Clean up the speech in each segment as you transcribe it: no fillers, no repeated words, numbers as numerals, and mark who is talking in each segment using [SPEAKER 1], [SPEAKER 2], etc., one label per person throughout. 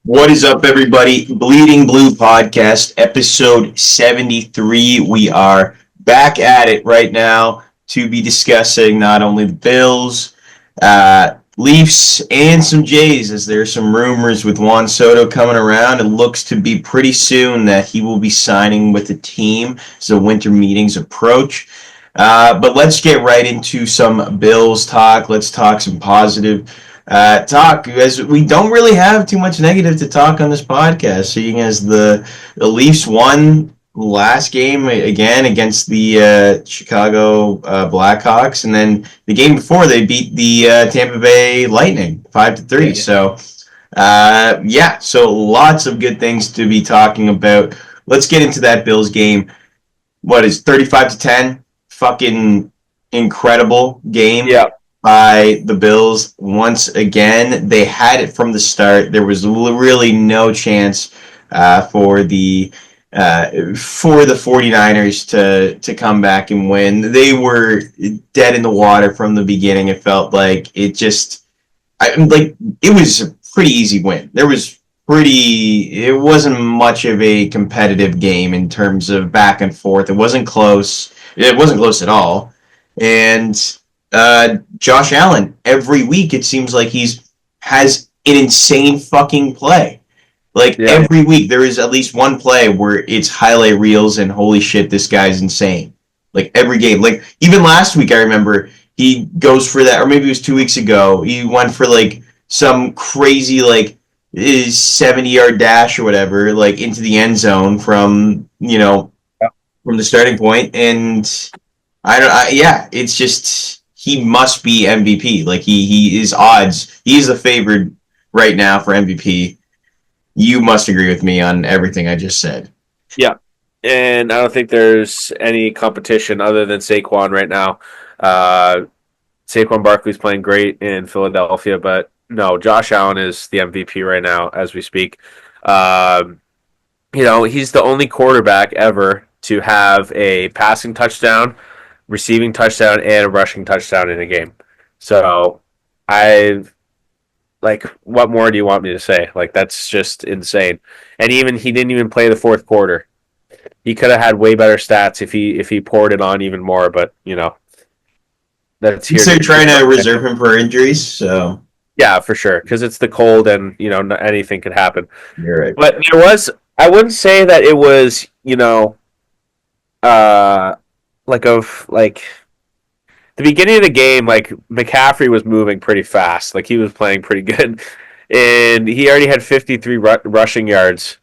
[SPEAKER 1] What is up, everybody? Bleeding Blue Podcast, episode 73. We are back at it right now to be discussing not only the Bills, Leafs, and some Jays, as there are some rumors with Juan Soto coming around. It looks to be pretty soon that he will be signing with the team as the winter meetings approach. But let's get right into some Bills talk. Let's talk some positive talk, as we don't really have too much negative to talk on this podcast, seeing as the Leafs won last game again against the Chicago Blackhawks, and then the game before they beat the Tampa Bay Lightning 5-3. So so lots of good things to be talking about. Let's get into that Bills game. What is 35-10? Fucking incredible game.
[SPEAKER 2] Yeah.
[SPEAKER 1] By the Bills once again. They had it from the start. There was really no chance for the 49ers to come back and win. They were dead in the water from the beginning. It felt like it was a pretty easy win. It wasn't much of a competitive game in terms of back and forth. It wasn't close. It wasn't close at all. And Josh Allen, every week it seems like has an insane fucking play. Every week there is at least one play where it's highlight reels and holy shit, this guy's insane. Like every game. Like even last week I remember he goes for that, or maybe it was 2 weeks ago, he went for like some crazy 70-yard dash or whatever, into the end zone from the starting point. And it's just he must be MVP. He is odds. He's the favorite right now for MVP. You must agree with me on everything I just said.
[SPEAKER 2] Yeah, and I don't think there's any competition other than Saquon right now. Saquon Barkley's playing great in Philadelphia, but no, Josh Allen is the MVP right now as we speak. He's the only quarterback ever to have a passing touchdown, receiving touchdown, and a rushing touchdown in a game. So what more do you want me to say? That's just insane. And he didn't even play the fourth quarter. He could have had way better stats if he poured it on even more, but that's here.
[SPEAKER 1] So trying to reserve him for injuries, so
[SPEAKER 2] yeah, for sure, because it's the cold and anything could happen.
[SPEAKER 1] You're right.
[SPEAKER 2] But I wouldn't say that it was the beginning of the game, McCaffrey was moving pretty fast. He was playing pretty good. And he already had 53 rushing yards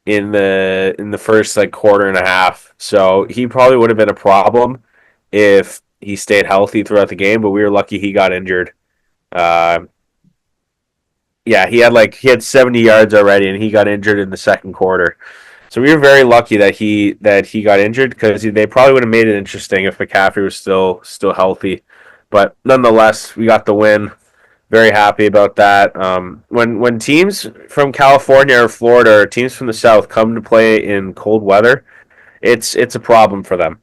[SPEAKER 2] in the first quarter and a half. So he probably would have been a problem if he stayed healthy throughout the game, but we were lucky he got injured. He had 70 yards already and he got injured in the second quarter. So we were very lucky that he got injured, because they probably would have made it interesting if McCaffrey was still healthy. But nonetheless, we got the win. Very happy about that. When teams from California or Florida or teams from the South come to play in cold weather, it's a problem for them.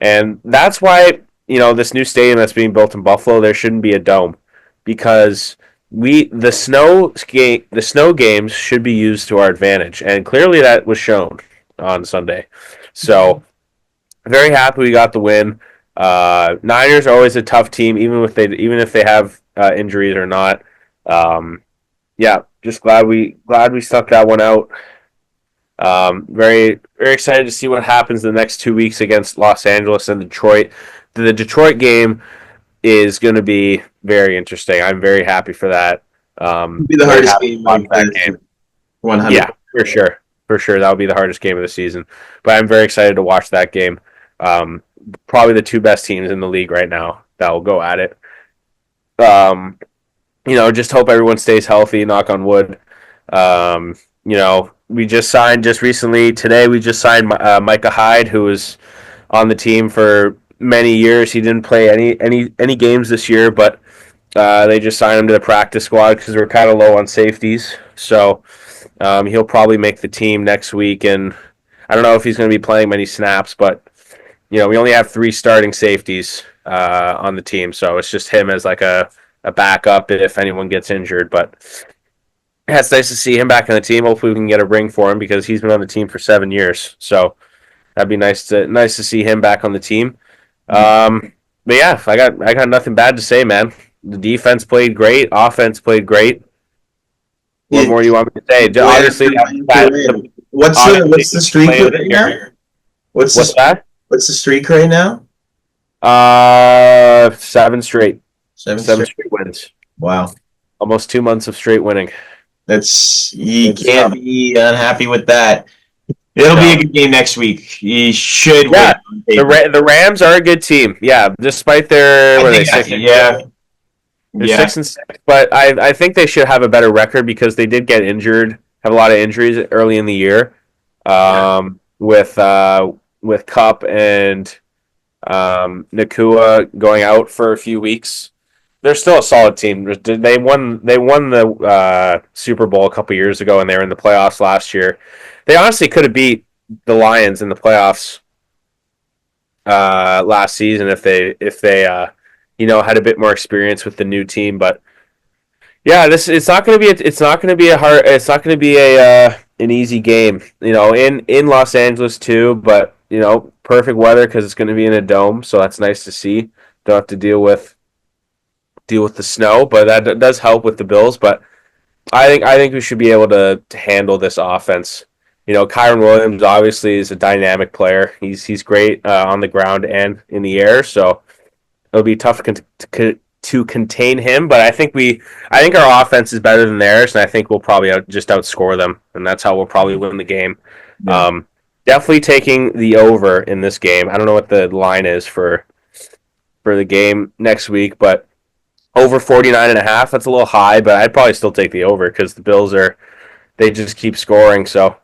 [SPEAKER 2] And that's why this new stadium that's being built in Buffalo, there shouldn't be a dome, because the snow games should be used to our advantage, and clearly that was shown on Sunday. So very happy we got the win. Niners are always a tough team, even if they have injuries or not. Just glad we stuck that one out. Very very excited to see what happens the next 2 weeks against Los Angeles and Detroit. The Detroit game is going to be very interesting. I'm very happy for that.
[SPEAKER 1] It'll be the hardest game.
[SPEAKER 2] 100. Yeah, for sure. That will be the hardest game of the season. But I'm very excited to watch that game. Probably the two best teams in the league right now that will go at it. Just hope everyone stays healthy. Knock on wood. We just signed recently. Today we just signed Micah Hyde, who was on the team for many years. He didn't play any games this year, but they just signed him to the practice squad because we're kind of low on safeties. So he'll probably make the team next week, and I don't know if he's going to be playing many snaps, but we only have 3 starting safeties on the team, so it's just him as a backup if anyone gets injured. But Yeah, it's nice to see him back on the team. Hopefully, we can get a ring for him because he's been on the team for 7 years. So that'd be nice to see him back on the team. But yeah, I got nothing bad to say, man. The defense played great. Offense played great. What
[SPEAKER 1] It,
[SPEAKER 2] more do you want me to say?
[SPEAKER 1] go ahead,
[SPEAKER 2] Obviously,
[SPEAKER 1] go ahead. What's the streak
[SPEAKER 2] player of
[SPEAKER 1] right
[SPEAKER 2] the
[SPEAKER 1] now?
[SPEAKER 2] year. What's that?
[SPEAKER 1] What's the streak right now?
[SPEAKER 2] 7 straight,
[SPEAKER 1] Seven
[SPEAKER 2] seven
[SPEAKER 1] straight.
[SPEAKER 2] straight wins.
[SPEAKER 1] Wow.
[SPEAKER 2] Almost 2 months of straight winning.
[SPEAKER 1] That's you
[SPEAKER 2] Good
[SPEAKER 1] can't
[SPEAKER 2] stuff.
[SPEAKER 1] be unhappy with that. It'll be a
[SPEAKER 2] No.
[SPEAKER 1] good game next week. You should win
[SPEAKER 2] Yeah,
[SPEAKER 1] on
[SPEAKER 2] the
[SPEAKER 1] paper.
[SPEAKER 2] the Rams are a good team. Yeah, despite their
[SPEAKER 1] I
[SPEAKER 2] what are they
[SPEAKER 1] think
[SPEAKER 2] six?
[SPEAKER 1] yeah.
[SPEAKER 2] They're
[SPEAKER 1] Yeah.
[SPEAKER 2] 6-6, but I think they should have a better record because they did get injured, have a lot of injuries early in the year, with Cup and Nakua going out for a few weeks. They're still a solid team. They won the Super Bowl a couple years ago, and they were in the playoffs last year. They honestly could have beat the Lions in the playoffs last season if they had a bit more experience with the new team. But yeah, this it's not going to be a an easy game. In Los Angeles too, but perfect weather because it's going to be in a dome, so that's nice to see. Don't have to deal with the snow, but that does help with the Bills. But I think we should be able to handle this offense. Kyron Williams obviously is a dynamic player. He's great on the ground and in the air, so it'll be tough to contain him. But I think our offense is better than theirs, and I think we'll probably just outscore them, and that's how we'll probably win the game.
[SPEAKER 1] Yeah.
[SPEAKER 2] Definitely taking the over in this game. I don't know what the line is for the game next week, but over 49.5. That's a little high, but I'd probably still take the over because the Bills they just keep scoring. So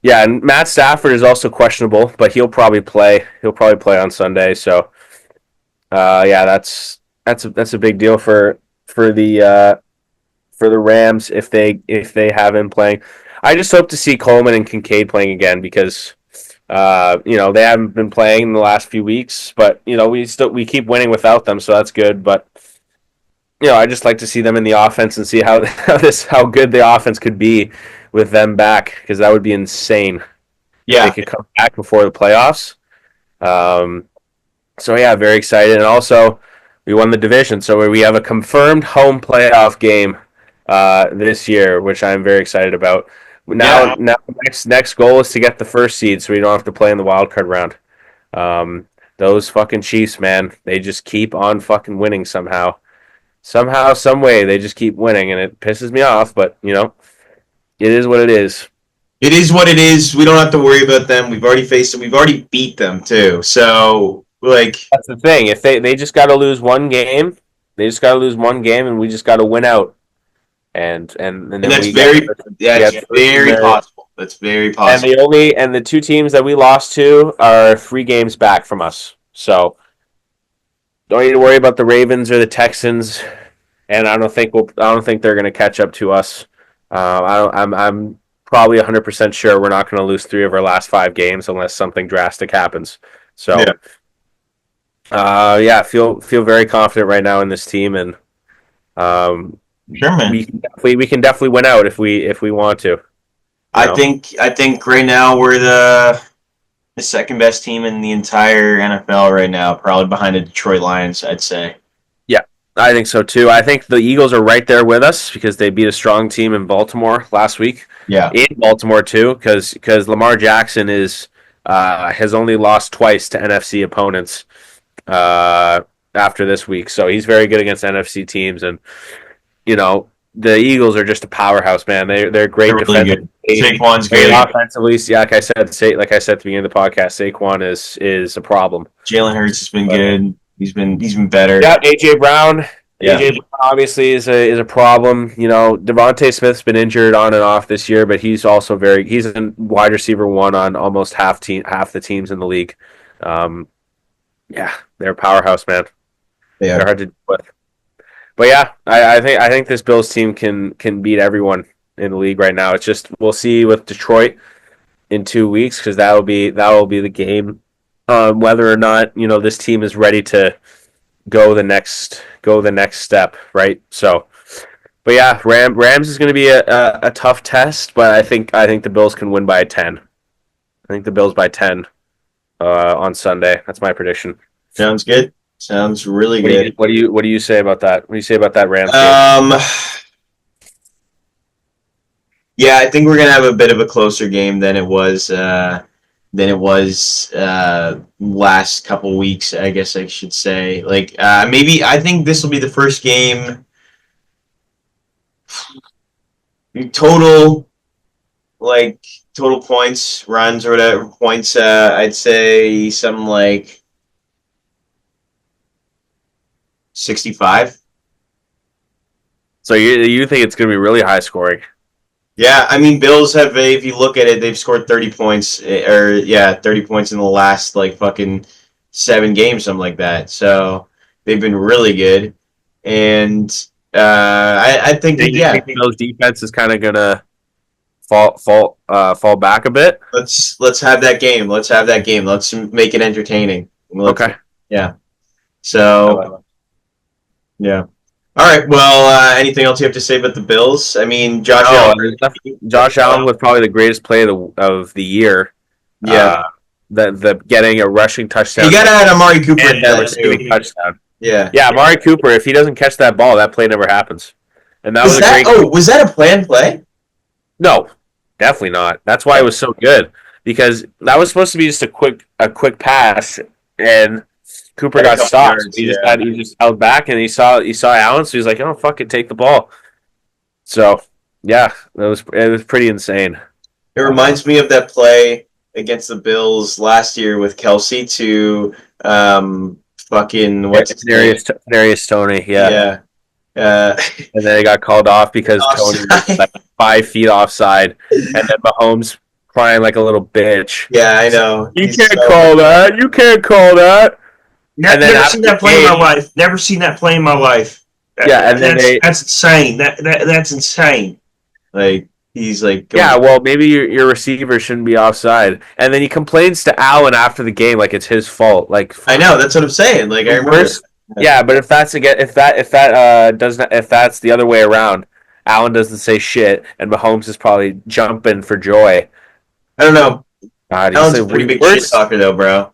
[SPEAKER 2] yeah, and Matt Stafford is also questionable, but he'll probably play. He'll probably play on Sunday. So yeah, that's a big deal for the Rams if they have him playing. I just hope to see Coleman and Kincaid playing again because they haven't been playing in the last few weeks, but we keep winning without them, so that's good. But I just like to see them in the offense and see how good the offense could be with them back because that would be insane if they
[SPEAKER 1] Yeah.
[SPEAKER 2] could come back before the playoffs. Um, so yeah, very excited, and also we won the division, so we have a confirmed home playoff game this year, which I'm very excited about.
[SPEAKER 1] Yeah.
[SPEAKER 2] Now next goal is to get the first seed, so we don't have to play in the wild card round. Those fucking Chiefs, man, they just keep on fucking winning somehow, some way. They just keep winning, and it pisses me off. But it is what it is.
[SPEAKER 1] It is what it is. We don't have to worry about them. We've already faced them. We've already beat them too. So
[SPEAKER 2] That's the thing. If they just got to lose one game, and we just got to win out, and then
[SPEAKER 1] that's
[SPEAKER 2] we
[SPEAKER 1] very
[SPEAKER 2] get
[SPEAKER 1] that's very possible. That's very
[SPEAKER 2] and
[SPEAKER 1] possible.
[SPEAKER 2] the two teams that we lost to are 3 games back from us. So don't need to worry about the Ravens or the Texans, and I don't think they're going to catch up to us. I'm probably 100% sure we're not going to lose 3 of our last 5 games unless something drastic happens. So
[SPEAKER 1] Yeah.
[SPEAKER 2] yeah, feel very confident right now in this team, and
[SPEAKER 1] Sure, man.
[SPEAKER 2] we can definitely win out if we want to.
[SPEAKER 1] I think right now we're the second best team in the entire NFL right now, probably behind the Detroit Lions, I'd say.
[SPEAKER 2] Yeah, I think so too. I think the Eagles are right there with us because they beat a strong team in Baltimore last week.
[SPEAKER 1] Yeah.
[SPEAKER 2] In Baltimore too, because Lamar Jackson has only lost twice to NFC opponents after this week, so he's very good against NFC teams, and the Eagles are just a powerhouse, man. They're great
[SPEAKER 1] They're really
[SPEAKER 2] defensive.
[SPEAKER 1] good. Saquon's
[SPEAKER 2] Great
[SPEAKER 1] good.
[SPEAKER 2] offensively. Yeah, like I said at the beginning of the podcast, Saquon is a problem.
[SPEAKER 1] Jalen Hurts has been good. He's been better.
[SPEAKER 2] Yeah, AJ Brown.
[SPEAKER 1] Yeah.
[SPEAKER 2] AJ Brown obviously is a problem. Devontae Smith's been injured on and off this year, but he's also he's a wide receiver one on almost half the teams in the league. Yeah, they're a powerhouse, man.
[SPEAKER 1] Yeah.
[SPEAKER 2] They're hard to deal with. But yeah, I think this Bills team can beat everyone in the league right now. It's just we'll see with Detroit in 2 weeks because that will be the game whether or not this team is ready to go the next step, right? So But yeah, Rams is going to be a tough test, but I think the Bills can win by 10. I think the Bills by 10 on Sunday. That's my prediction.
[SPEAKER 1] Sounds good. Sounds really good.
[SPEAKER 2] What do you say about that? What do you say about that Rams game?
[SPEAKER 1] Um, yeah, I think we're gonna have a bit of a closer game than it was last couple weeks. I guess I should say. Like maybe I think this will be the first game total like total points runs or whatever points. I'd say something like 65.
[SPEAKER 2] So you think it's going to be really high scoring?
[SPEAKER 1] Yeah, I mean, Bills have, if you look at it, they've scored 30 points, or yeah, 30 points in the last, like, fucking 7 games, something like that. So they've been really good. And I think,
[SPEAKER 2] Do you
[SPEAKER 1] yeah,
[SPEAKER 2] think the Bills defense is kind of going to fall back a bit?
[SPEAKER 1] let's have that game. Let's have that game. Let's make it entertaining. Let's,
[SPEAKER 2] Okay.
[SPEAKER 1] yeah.
[SPEAKER 2] I
[SPEAKER 1] So,
[SPEAKER 2] like it.
[SPEAKER 1] yeah. All right. Well, anything else you have to say about the Bills? I mean, Josh
[SPEAKER 2] No,
[SPEAKER 1] Allen.
[SPEAKER 2] Josh Allen was probably the greatest play of the year.
[SPEAKER 1] Yeah.
[SPEAKER 2] Uh, the getting a rushing
[SPEAKER 1] You
[SPEAKER 2] touchdown
[SPEAKER 1] got to add Amari Cooper
[SPEAKER 2] and
[SPEAKER 1] into
[SPEAKER 2] a
[SPEAKER 1] that,
[SPEAKER 2] receiving
[SPEAKER 1] too.
[SPEAKER 2] touchdown.
[SPEAKER 1] Yeah.
[SPEAKER 2] Yeah, Amari Cooper, if he doesn't catch that ball, that play never happens. And that was
[SPEAKER 1] Was
[SPEAKER 2] a
[SPEAKER 1] that?
[SPEAKER 2] great.
[SPEAKER 1] Oh, was that a planned play?
[SPEAKER 2] No, definitely not. That's why it was so good because that was supposed to be just a quick pass, and Cooper
[SPEAKER 1] Got a
[SPEAKER 2] got
[SPEAKER 1] couple
[SPEAKER 2] stopped.
[SPEAKER 1] yards. Yeah.
[SPEAKER 2] He just held back, and he saw Allen, so he's like, "Oh fuck it, take the ball." So yeah, it was pretty insane.
[SPEAKER 1] It reminds me of that play against the Bills last year with Kelsey to fucking what's his name?
[SPEAKER 2] Kadarius Tony, yeah,
[SPEAKER 1] Yeah.
[SPEAKER 2] and then he got called off because Tony was
[SPEAKER 1] Offside.
[SPEAKER 2] like 5 feet offside, and then Mahomes crying like a little bitch.
[SPEAKER 1] Yeah, I know.
[SPEAKER 2] You
[SPEAKER 1] He's
[SPEAKER 2] can't
[SPEAKER 1] so
[SPEAKER 2] call that. You can't call that. And then
[SPEAKER 3] Never
[SPEAKER 2] after
[SPEAKER 3] seen
[SPEAKER 2] the
[SPEAKER 3] that play in my
[SPEAKER 2] game,
[SPEAKER 3] life. Never seen that play in my life.
[SPEAKER 2] yeah, and then they,
[SPEAKER 3] That's insane. That's insane.
[SPEAKER 1] like he's like
[SPEAKER 2] yeah,
[SPEAKER 1] going.
[SPEAKER 2] well, maybe your receiver shouldn't be offside. And then he complains to Allen after the game like it's his fault. Like
[SPEAKER 1] I know. That's what I'm saying. Like I
[SPEAKER 2] the
[SPEAKER 1] remember.
[SPEAKER 2] worst. Yeah, but if that's again, if that does not, if that's the other way around, Allen doesn't say shit, and Mahomes is probably jumping for joy.
[SPEAKER 1] I don't know.
[SPEAKER 2] God, he's
[SPEAKER 1] Allen's a
[SPEAKER 2] the
[SPEAKER 1] pretty big shit
[SPEAKER 2] worst.
[SPEAKER 1] talker though, bro.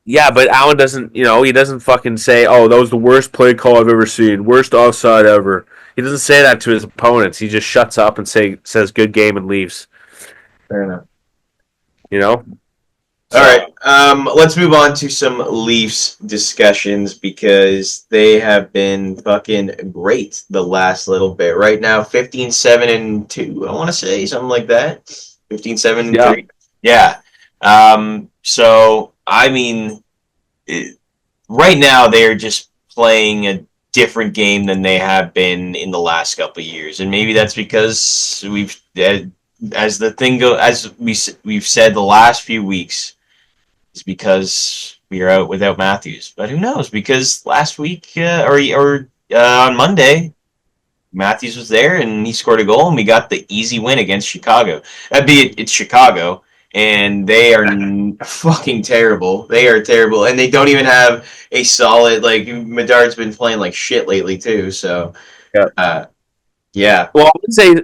[SPEAKER 2] Yeah, but Allen doesn't, he doesn't fucking say, "Oh, that was the worst play call I've ever seen, worst offside ever." He doesn't say that to his opponents. He just shuts up and says "good game" and leaves.
[SPEAKER 1] Fair enough.
[SPEAKER 2] You know.
[SPEAKER 1] All right. Let's move on to some Leafs discussions because they have been fucking great the last little bit. Right now, 15-7-2. I want to say something like that. 15-7-3. Yeah. So I mean, right now they're just playing a different game than they have been in the last couple of years, and maybe that's because as the thing go as we've said the last few weeks is because we are out without Matthews. But who knows? Because last week on Monday, Matthews was there and he scored a goal and we got the easy win against Chicago. It's Chicago and they are fucking terrible. They are terrible and they don't even have a solid like Medard's been playing like shit lately too. So
[SPEAKER 2] Yeah.
[SPEAKER 1] Yeah.
[SPEAKER 2] Well,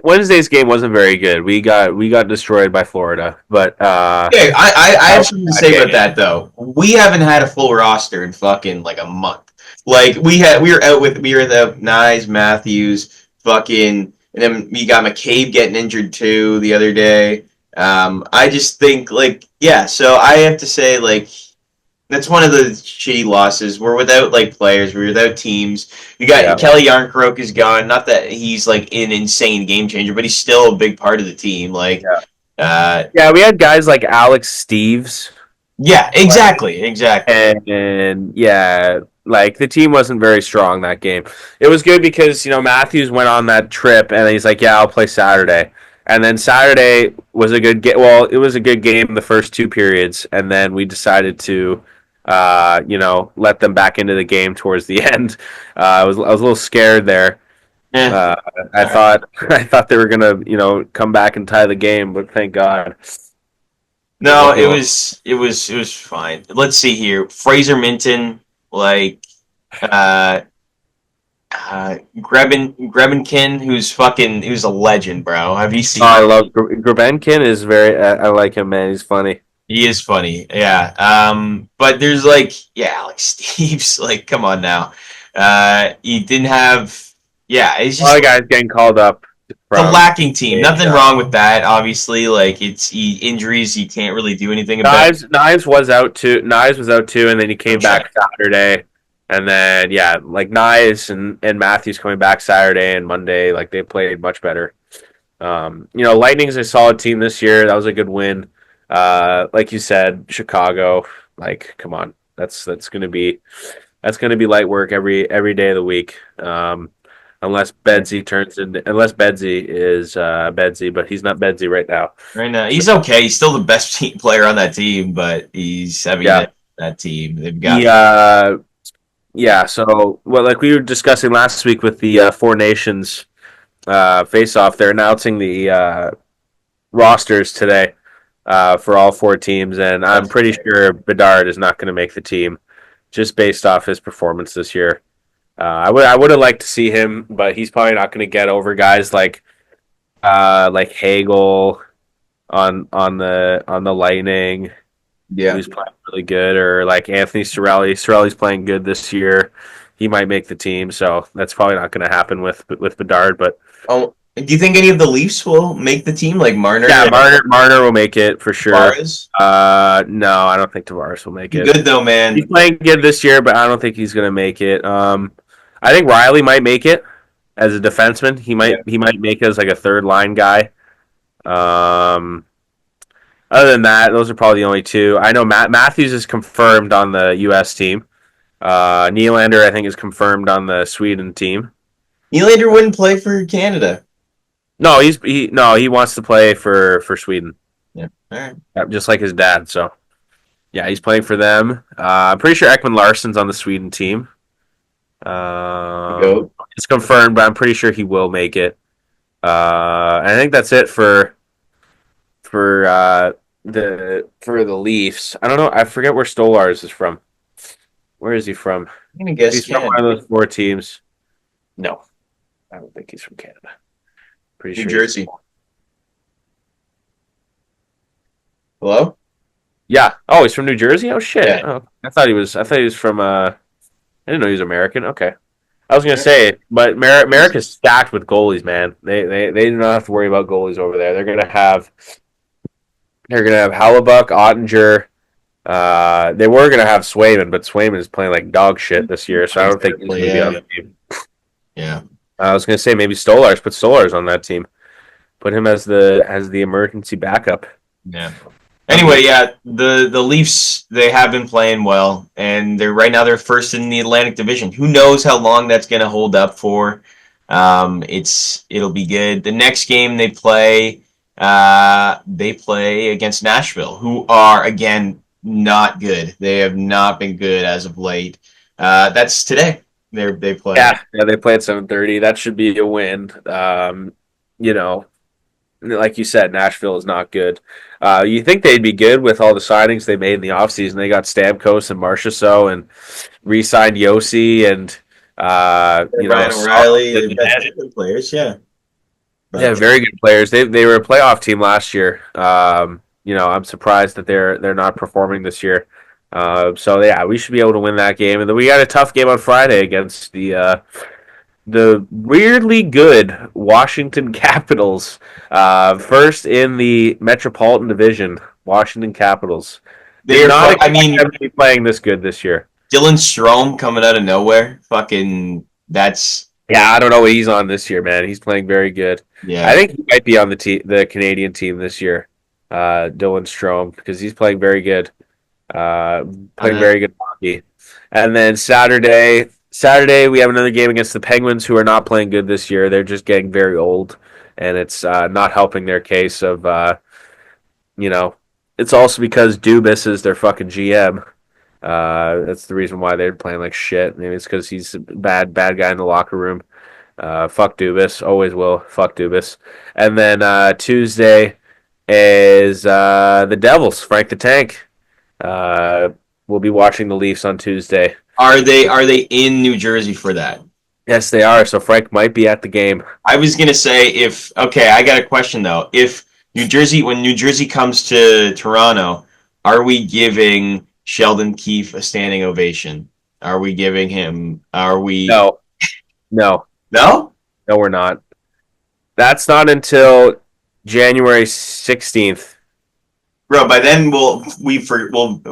[SPEAKER 2] Wednesday's game wasn't very good. We got destroyed by Florida, but
[SPEAKER 1] Yeah, I have something to say about that though. We haven't had a full roster in fucking like a month. Like we were without Nyes, Matthews, fucking, and then we got McCabe getting injured too the other day. I just think like yeah, so I have to say like that's one of the shitty losses. We're without like players. We're without teams. We got
[SPEAKER 2] Yeah.
[SPEAKER 1] Kelly Yarncroke is gone. Not that he's like an insane game changer, but he's still a big part of the team. Like,
[SPEAKER 2] yeah, we had guys like Alex Steves,
[SPEAKER 1] yeah, exactly.
[SPEAKER 2] and yeah, like the team wasn't very strong that game. It was good because Matthews went on that trip and he's like, "Yeah, I'll play Saturday." And then Saturday was a good game. Well, it was a good game the first 2 periods, and then we decided to, let them back into the game towards the end. I was a little scared there.
[SPEAKER 1] Eh,
[SPEAKER 2] Uh, I thought I thought they were gonna come back and tie the game, but thank God.
[SPEAKER 1] no, it was fine. Let's see here. Fraser Minton, like, uh, Grebenkin, who's a legend, bro. Have you seen
[SPEAKER 2] Oh, I
[SPEAKER 1] him?
[SPEAKER 2] love Grabenkin is very. I like him, man. He's funny.
[SPEAKER 1] He is funny, yeah. But there's like Steve's like, come on now. He didn't have, yeah. It's
[SPEAKER 2] A lot
[SPEAKER 1] just
[SPEAKER 2] of guys getting called up
[SPEAKER 1] it's a
[SPEAKER 2] from
[SPEAKER 1] lacking team. Nothing
[SPEAKER 2] AHL.
[SPEAKER 1] wrong with that. Obviously, like injuries, you can't really do anything about.
[SPEAKER 2] Knives was out too. Knives was out too, and then he
[SPEAKER 1] No
[SPEAKER 2] came
[SPEAKER 1] check.
[SPEAKER 2] back Saturday. And then yeah, like Knives and Matthews coming back Saturday and Monday, like they played much better. Lightning's a solid team this year. That was a good win. Like you said, Chicago. Like, come on, that's gonna be light work every day of the week. Unless Bedsy is Bedsy, but he's not Bedsy right now.
[SPEAKER 1] Right now,
[SPEAKER 2] So
[SPEAKER 1] he's okay. He's still the best team player on that team, but
[SPEAKER 2] yeah,
[SPEAKER 1] that team. They've got
[SPEAKER 2] he yeah. So well, like we were discussing last week with the Four Nations face off, they're announcing the rosters today for all four teams, and I'm
[SPEAKER 1] that's
[SPEAKER 2] pretty sure Bedard is not going to make the team just based off his performance this year. I would have liked to see him, but he's probably not going to get over guys like Hagel on the Lightning,
[SPEAKER 1] yeah.
[SPEAKER 2] who's playing really good, or like Anthony Cirelli. Cirelli's playing good this year. He might make the team, so that's probably not going to happen with Bedard. But
[SPEAKER 1] Oh, do you think any of the Leafs will make the team, like Marner
[SPEAKER 2] yeah,
[SPEAKER 1] and
[SPEAKER 2] Marner will make it for sure.
[SPEAKER 1] Tavares?
[SPEAKER 2] No, I don't think Tavares will make
[SPEAKER 1] Be
[SPEAKER 2] it.
[SPEAKER 1] good though,
[SPEAKER 2] He's
[SPEAKER 1] man.
[SPEAKER 2] playing good this year, but I don't think he's going to make it. I think Riley might make it as a defenseman. He
[SPEAKER 1] Yeah.
[SPEAKER 2] might make it as like a third line guy. Um, Other than that, those are probably the only two. I know Matthews is confirmed on the U.S. team. Nylander, I think, is confirmed on the Sweden team.
[SPEAKER 1] Nylander wouldn't play for Canada.
[SPEAKER 2] No, he wants to play for Sweden,
[SPEAKER 1] Yeah. All right.
[SPEAKER 2] just like his dad. So yeah, he's playing for them. I'm pretty sure Ekman Larsson's on the Sweden team.
[SPEAKER 1] Go.
[SPEAKER 2] It's confirmed, but I'm pretty sure he will make it. I think that's it for the Leafs. I don't know. I forget where Stolars is from. Where is he from?
[SPEAKER 1] I'm gonna guess
[SPEAKER 2] He's from
[SPEAKER 1] Canada.
[SPEAKER 2] one of those four teams. No, I don't think he's from Canada. Pretty
[SPEAKER 1] New
[SPEAKER 2] sure.
[SPEAKER 1] Jersey. Hello?
[SPEAKER 2] Yeah. Oh, he's from New Jersey. Oh shit.
[SPEAKER 1] Yeah.
[SPEAKER 2] Oh, I thought he was. I thought he was from. I didn't know he was American. Okay. I was gonna say, but America's stacked with goalies, man. They do not have to worry about goalies over there. They're gonna have Hellebuck, Ottinger. They were gonna have Swayman, but Swayman is playing like dog shit this year, so I don't think he's gonna be on the team.
[SPEAKER 1] Yeah.
[SPEAKER 2] I was gonna say maybe Stolars. Put Stolars on that team. Put him as the emergency backup.
[SPEAKER 1] Yeah. Anyway, yeah, the Leafs, they have been playing well, and they're first in the Atlantic Division. Who knows how long that's going to hold up for? It'll be good. The next game they play against Nashville, who are again not good. They have not been good as of late. That's today. They play.
[SPEAKER 2] Yeah, they play at 7:30. That should be a win. You know, like you said, Nashville is not good. You think they'd be good with all the signings they made in the offseason. They got Stamkos and Marchessault and re-signed Yossi and
[SPEAKER 1] Ryan O'Reilly. They've got good players, yeah. But,
[SPEAKER 2] yeah, very good players. They were a playoff team last year. I'm surprised that they're not performing this year. So yeah, we should be able to win that game. And then we got a tough game on Friday against the weirdly good Washington Capitals. First in the Metropolitan Division, Washington Capitals.
[SPEAKER 1] they're
[SPEAKER 2] not.
[SPEAKER 1] I mean,
[SPEAKER 2] Them to be playing this good this year.
[SPEAKER 1] Dylan Strome coming out of nowhere. Fucking, that's
[SPEAKER 2] Yeah, I don't know what he's on this year, man. He's playing very good.
[SPEAKER 1] yeah.
[SPEAKER 2] I think he might be on the Canadian team this year, Dylan Strome, because he's playing very good. Playing very good hockey. And then Saturday we have another game against the Penguins, who are not playing good this year. They're just getting very old, and it's not helping their case of It's also because Dubas is their fucking GM. That's the reason why they're playing like shit. Maybe it's because he's a bad guy in the locker room. Fuck Dubas. Always will. Fuck Dubas. And then Tuesday is the Devils. Frank the Tank. We'll be watching the Leafs on Tuesday.
[SPEAKER 1] Are they in New Jersey for that?
[SPEAKER 2] Yes, they are. So Frank might be at the game.
[SPEAKER 1] I was gonna say I got a question though. If when New Jersey comes to Toronto, are we giving Sheldon Keefe a standing ovation? Are we giving him? Are we?
[SPEAKER 2] No, no,
[SPEAKER 1] No,
[SPEAKER 2] no, we're not. That's not until January 16th.
[SPEAKER 1] bro. By then we'll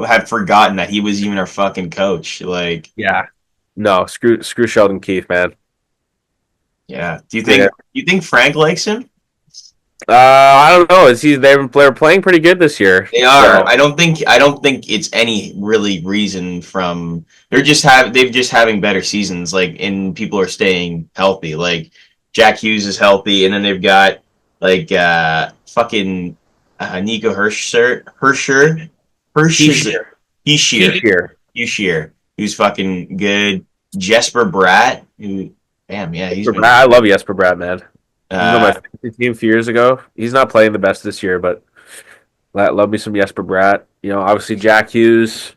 [SPEAKER 1] have forgotten that he was even our fucking coach. Like,
[SPEAKER 2] Yeah. No, screw Sheldon Keefe, man.
[SPEAKER 1] yeah.
[SPEAKER 2] Yeah.
[SPEAKER 1] Do you think Frank likes him?
[SPEAKER 2] I don't know. They're playing pretty good this year.
[SPEAKER 1] They are.
[SPEAKER 2] So
[SPEAKER 1] I don't think it's any really reason from they've just having better seasons. Like, and people are staying healthy. Like Jack Hughes is healthy, and then they've got like fucking Nico Hersher
[SPEAKER 2] Heishier.
[SPEAKER 1] Heishier, who's fucking good. Jesper Bratt, who damn yeah, he's been
[SPEAKER 2] I love Jesper Bratt, man. He was on my
[SPEAKER 1] uh,
[SPEAKER 2] fantasy team a few years ago. He's not playing the best this year, but love me some Jesper Bratt. Obviously Jack Hughes,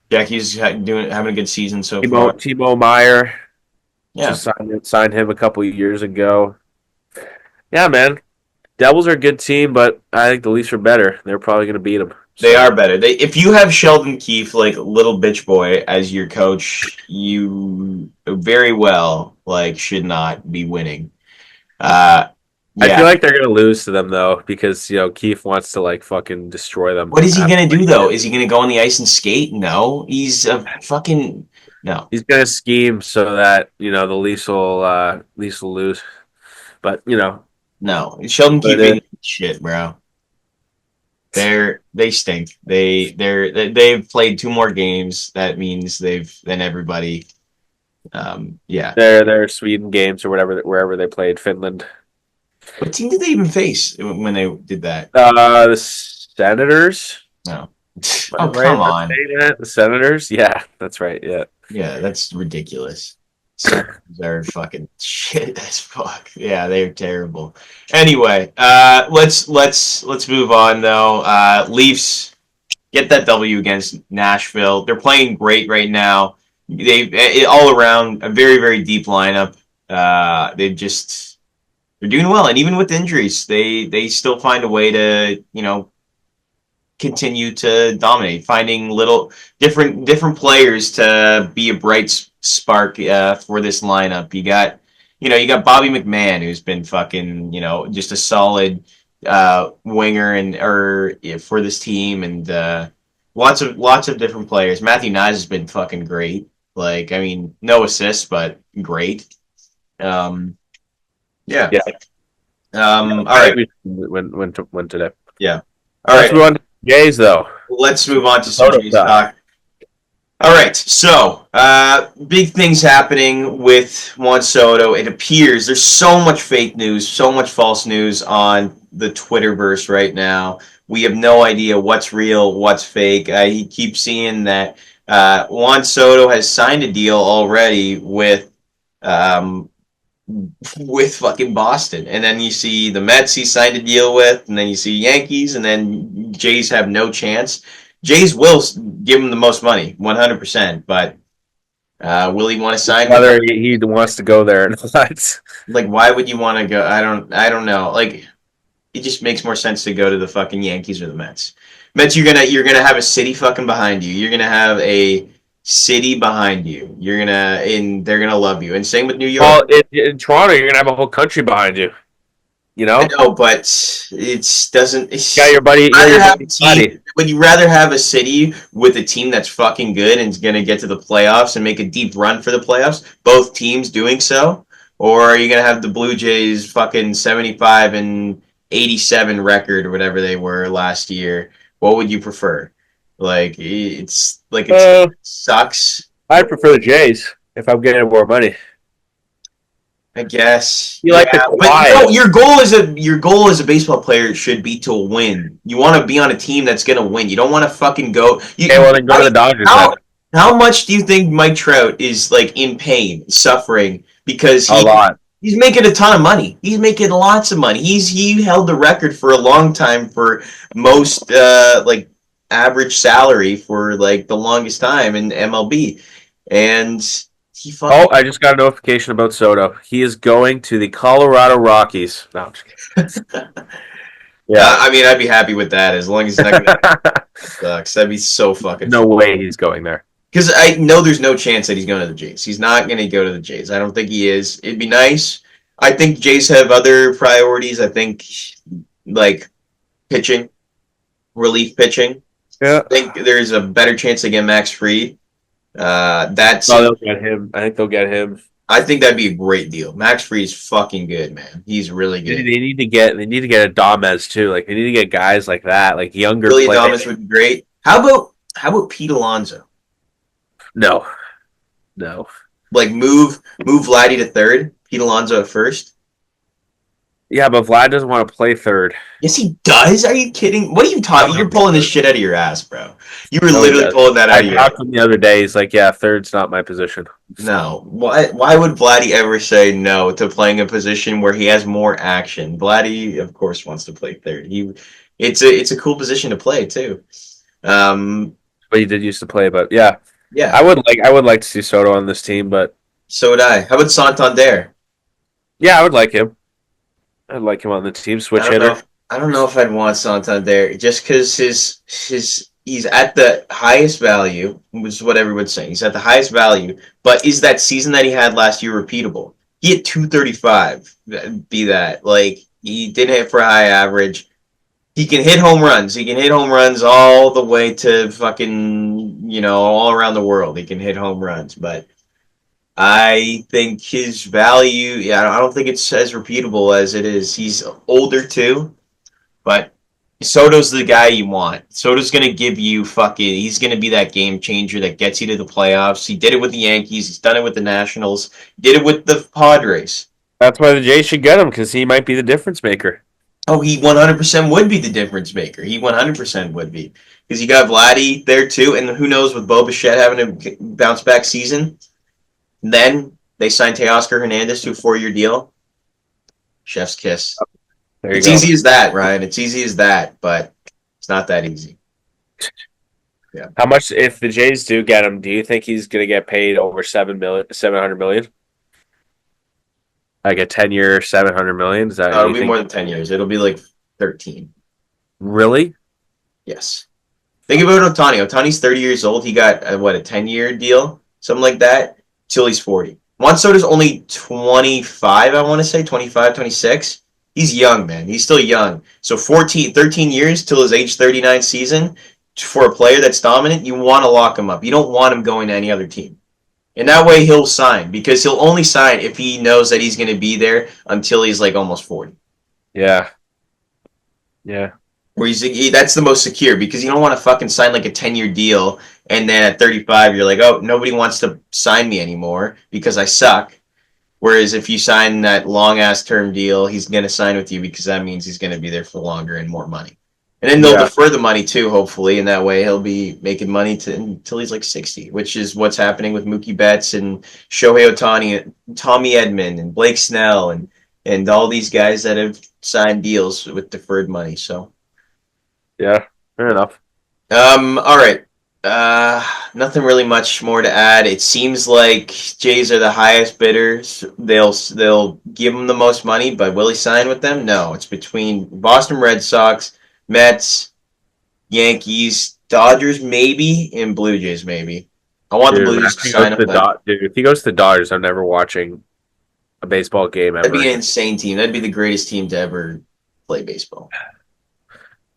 [SPEAKER 1] Jack Hughes having a good season so far.
[SPEAKER 2] Timo Meyer.
[SPEAKER 1] Yeah.
[SPEAKER 2] Just signed him a couple of years ago. Yeah, man. Devils are a good team, but I think the Leafs are better. They're probably going to beat them.
[SPEAKER 1] They are better. If you have Sheldon Keefe, like little bitch boy, as your coach, you very well should not be winning.
[SPEAKER 2] I
[SPEAKER 1] Yeah.
[SPEAKER 2] feel like they're going to lose to them though, because Keefe wants to fucking destroy them.
[SPEAKER 1] What is he gonna do though? Is he gonna go on the ice and skate? No, he's a fucking no.
[SPEAKER 2] He's going to scheme so that the Leafs will lose. But
[SPEAKER 1] No, Sheldon Keefe
[SPEAKER 2] But,
[SPEAKER 1] ain't shit, bro. They stink. They've played 2 more games. That means than everybody. Yeah.
[SPEAKER 2] their Sweden games or wherever they played Finland.
[SPEAKER 1] What team did they even face when they did that?
[SPEAKER 2] The Senators.
[SPEAKER 1] No.
[SPEAKER 2] Am
[SPEAKER 1] Oh,
[SPEAKER 2] I
[SPEAKER 1] come
[SPEAKER 2] right
[SPEAKER 1] on.
[SPEAKER 2] saying that? The Senators. Yeah, that's right. Yeah.
[SPEAKER 1] Yeah, that's ridiculous. Senators are fucking shit as fuck. Yeah, they're terrible. Anyway, let's move on though. Leafs get that W against Nashville. They're playing great right now. They all around a very very deep lineup. They're doing well, and even with injuries, they still find a way to continue to dominate, finding little different players to be a bright spark for this lineup. You got Bobby McMahon, who's been fucking just a solid winger for this team, and lots of different players. Matthew Nyes has been fucking great. Like, I mean, no assists, but great. Yeah.
[SPEAKER 2] Yeah.
[SPEAKER 1] All right.
[SPEAKER 2] Win today.
[SPEAKER 1] Yeah. All
[SPEAKER 2] Let's
[SPEAKER 1] right.
[SPEAKER 2] move on to Jays though.
[SPEAKER 1] Let's move on to some
[SPEAKER 2] SOTO
[SPEAKER 1] Jays
[SPEAKER 2] talk.
[SPEAKER 1] talk. All right, so big things happening with Juan Soto. It appears there's so much fake news, so much false news on the Twitterverse right now. We have no idea what's real, what's fake. He keeps seeing that Juan Soto has signed a deal already with fucking Boston. And then you see the Mets he signed a deal with, and then you see Yankees, and then Jays have no chance. Jays will give him the most money, 100%, but will he want to sign?
[SPEAKER 2] Whether he wants to go there or not.
[SPEAKER 1] Like, why would you want to go? I don't know. Like, it just makes more sense to go to the fucking Yankees or the Mets. Mets, you're gonna have a city fucking behind you. You're gonna have a city behind you. They're gonna love you. And same with New York.
[SPEAKER 2] Well, in Toronto, you're gonna have a whole country behind you.
[SPEAKER 1] I know, but it doesn't.
[SPEAKER 2] Yeah, your buddy.
[SPEAKER 1] Would you rather have a city with a team that's fucking good and is going to get to the playoffs and make a deep run for the playoffs? Both teams doing so, or are you going to have the Blue Jays fucking 75 and 87 record or whatever they were last year? What would you prefer? It sucks.
[SPEAKER 2] I'd prefer the Jays if I'm getting more money.
[SPEAKER 1] I guess.
[SPEAKER 2] You like the quiet.
[SPEAKER 1] But no, your goal as a baseball player should be to win. You want to be on a team that's gonna win. You don't want to fucking go.
[SPEAKER 2] Then go to the Dodgers.
[SPEAKER 1] How much do you think Mike Trout is in pain, suffering because
[SPEAKER 2] a lot?
[SPEAKER 1] He's making a ton of money. He's making lots of money. He held the record for a long time for most average salary for the longest time in MLB, and He fucking.
[SPEAKER 2] Oh, I just got a notification about Soto. He is going to the Colorado Rockies. No, I'm just kidding. Yeah.
[SPEAKER 1] I mean, I'd be happy with that as long as he's not going to sucks. That'd be so fucking.
[SPEAKER 2] No way he's going there.
[SPEAKER 1] Because I know there's no chance that he's going to the Jays. He's not going to go to the Jays. I don't think he is. It'd be nice. I think Jays have other priorities. I think like pitching, relief pitching.
[SPEAKER 2] Yeah.
[SPEAKER 1] I think there's a better chance to get Max Fried. That's.
[SPEAKER 2] Oh, they'll get him. I think they'll get him.
[SPEAKER 1] I think that'd be a great deal. Max Fried is fucking good, man. He's really
[SPEAKER 2] They
[SPEAKER 1] good.
[SPEAKER 2] need to get a Dahmez too. Like they need to get guys like that, like younger
[SPEAKER 1] Billy
[SPEAKER 2] players.
[SPEAKER 1] Thomas would be great. How about Pete Alonso?
[SPEAKER 2] No.
[SPEAKER 1] Like move Vladdy to third, Pete Alonso at first.
[SPEAKER 2] Yeah, but Vlad doesn't want to play third.
[SPEAKER 1] Yes, he does. Are you kidding? What are you talking? You're pulling this shit out of your ass, bro. You were
[SPEAKER 2] No, he
[SPEAKER 1] literally
[SPEAKER 2] doesn't.
[SPEAKER 1] pulling that out
[SPEAKER 2] I
[SPEAKER 1] of your
[SPEAKER 2] talked
[SPEAKER 1] ass.
[SPEAKER 2] to him the other day. He's like, "Yeah, third's not my position."
[SPEAKER 1] No. Why would Vladdy ever say no to playing a position where he has more action? Vladdy, of course, wants to play third. It's a cool position to play too.
[SPEAKER 2] But he did used to play. But yeah,
[SPEAKER 1] Yeah.
[SPEAKER 2] I would like to see Soto on this team. But
[SPEAKER 1] So would I. How about Santander?
[SPEAKER 2] yeah, I would like him. I'd like him on the team. Switch hitter.
[SPEAKER 1] I don't know if I'd want Santander just because he's at the highest value, which is what everyone's saying. He's at the highest value, but is that season that he had last year repeatable? He had 235. Be that like he didn't hit for a high average. He can hit home runs. He can hit home runs all the way to fucking all around the world. He can hit home runs, but I think his value, yeah, I don't think it's as repeatable as it is. He's older too, but Soto's the guy you want. Soto's going to give you he's going to be that game changer that gets you to the playoffs. He did it with the Yankees. He's done it with the Nationals. He did it with the Padres.
[SPEAKER 2] That's why the Jays should get him because he might be the difference maker.
[SPEAKER 1] Oh, he 100% would be the difference maker. He 100% would be. Because you got Vladdy there too, and who knows with Bo Bichette having a bounce back season. Then they signed Teoscar Hernandez to a 4-year deal. Chef's kiss. It's easy as that, Ryan. It's easy as that, but it's not that easy. Yeah.
[SPEAKER 2] How much if the Jays do get him? Do you think he's going to get paid over 700 million? Like a 10-year, 700 million? Is that?
[SPEAKER 1] It'll be more than 10 years. It'll be like 13.
[SPEAKER 2] Really?
[SPEAKER 1] Yes. Think about Ohtani. Ohtani's 30 years old. He got a 10-year deal, something like that, till he's 40. Juan Soto's only 25, I want to say, 25, 26. He's young, man. He's still young. So 13 years till his age 39 season for a player that's dominant, you want to lock him up. You don't want him going to any other team. And that way he'll sign because he'll only sign if he knows that he's going to be there until he's like almost 40.
[SPEAKER 2] Yeah. Yeah.
[SPEAKER 1] Where that's the most secure because you don't want to fucking sign like a 10-year deal and then at 35 you're like, oh, nobody wants to sign me anymore because I suck. Whereas if you sign that long-ass term deal, he's going to sign with you because that means he's going to be there for longer and more money. And then they'll defer the money too, hopefully, and that way he'll be making money until he's like 60, which is what's happening with Mookie Betts and Shohei Ohtani, and Tommy Edman, and Blake Snell, and all these guys that have signed deals with deferred money. So,
[SPEAKER 2] yeah, fair enough.
[SPEAKER 1] All right. Nothing really much more to add. It seems like Jays are the highest bidders. They'll give him the most money, but will he sign with them? No. It's between Boston Red Sox, Mets, Yankees, Dodgers maybe, and Blue Jays maybe. I want the Blue Jays to sign him.
[SPEAKER 2] Dude, if he goes to the Dodgers, I'm never watching a baseball game ever.
[SPEAKER 1] That'd be an insane team. That'd be the greatest team to ever play baseball.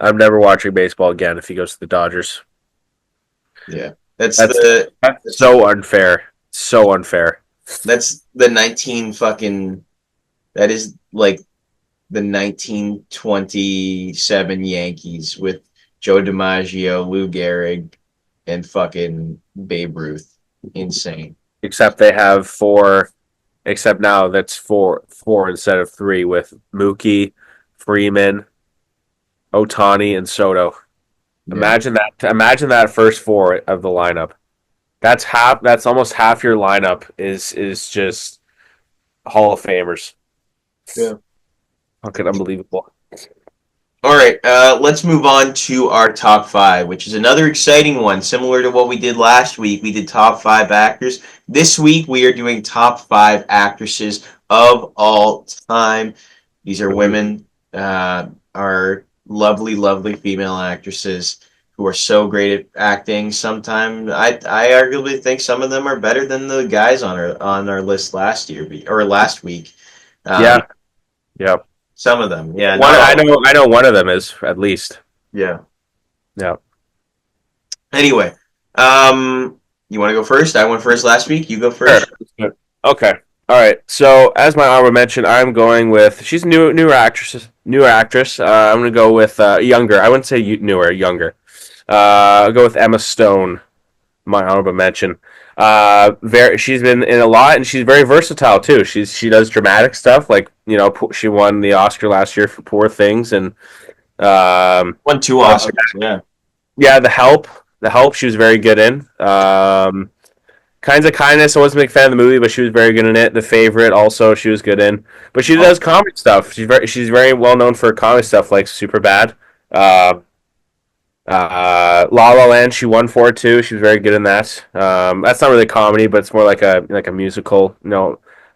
[SPEAKER 2] I'm never watching baseball again if he goes to the Dodgers.
[SPEAKER 1] Yeah. That's
[SPEAKER 2] so unfair. So unfair.
[SPEAKER 1] That's the 19 fucking. That is like the 1927 Yankees with Joe DiMaggio, Lou Gehrig, and fucking Babe Ruth. Insane.
[SPEAKER 2] Except they have four. Except now that's four instead of three with Mookie, Freeman, Ohtani, and Soto. Yeah. Imagine that first four of the lineup. That's almost half your lineup is just Hall of Famers.
[SPEAKER 1] Yeah.
[SPEAKER 2] Fucking unbelievable.
[SPEAKER 1] All right, let's move on to our top five, which is another exciting one, similar to what we did last week. We did top five actors. This week, we are doing top five actresses of all time. These are women, are lovely, lovely female actresses who are so great at acting. Sometimes I arguably think some of them are better than the guys on our list last year or last week. Um,
[SPEAKER 2] Yeah, yeah.
[SPEAKER 1] some of them, yeah,
[SPEAKER 2] One
[SPEAKER 1] not
[SPEAKER 2] I
[SPEAKER 1] all.
[SPEAKER 2] know I know one of them is at least.
[SPEAKER 1] Yeah.
[SPEAKER 2] Yeah.
[SPEAKER 1] Anyway, you want to go first? I went first last week. You go
[SPEAKER 2] Sure.
[SPEAKER 1] first.
[SPEAKER 2] Okay. All right. So as my honorable mention, I'm going with she's a newer actress. Newer actress. I'm gonna go with younger. I wouldn't say newer, younger. I'll go with Emma Stone. My honorable mention. She's been in a lot, and she's very versatile too. She does dramatic stuff, like she won the Oscar last year for Poor Things, and
[SPEAKER 1] Won two
[SPEAKER 2] what
[SPEAKER 1] Oscars. Yeah.
[SPEAKER 2] yeah, The Help. The Help. She was very good in. Kinds of Kindness. I wasn't a big fan of the movie, but she was very good in it. The Favorite. Also, she was good in. But she
[SPEAKER 1] Oh,
[SPEAKER 2] does comedy stuff. She's very well known for comedy stuff like Super Bad. Uh, La La Land, she won for it too. She was very good in that. That's not really comedy, but it's more like a musical.